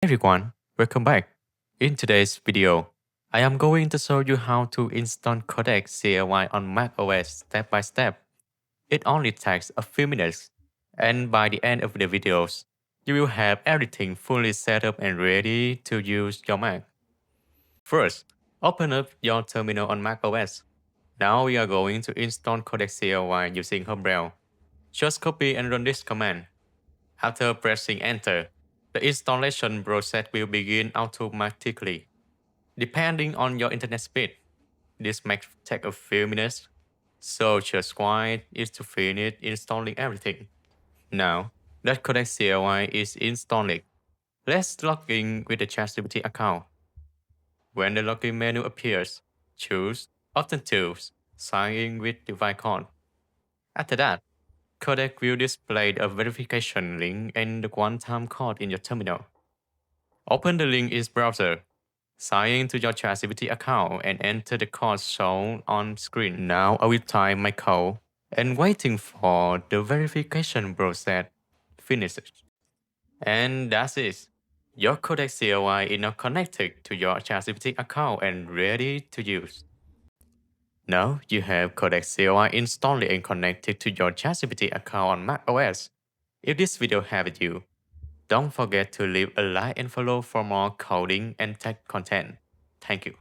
Everyone, welcome back. In today's video, I am going to show you how to install Codex CLI on macOS step by step. It only takes a few minutes, and by the end of the videos, you will have everything fully set up and ready to use your Mac. First, open up your terminal on macOS. Now we are going to install Codex CLI using Homebrew. Just copy and run this command. After pressing enter, the installation process will begin automatically. Depending on your internet speed, this might take a few minutes, so just wait it to finish installing everything. Now that Codex CLI is installed, let's log in with the ChatGPT account. When the login menu appears, choose Option Tools, Sign in with device-auth. After that, Codec will display a verification link and the one-time code in your terminal. Open the link in browser, sign in to your ChatGPT account and enter the code shown on screen. Now I will type my code and waiting for the verification process finishes. And that's it. Your Codex CLI is now connected to your ChatGPT account and ready to use. Now you have Codex CLI installed and connected to your ChatGPT account on macOS. If this video helped you, don't forget to leave a like and follow for more coding and tech content. Thank you.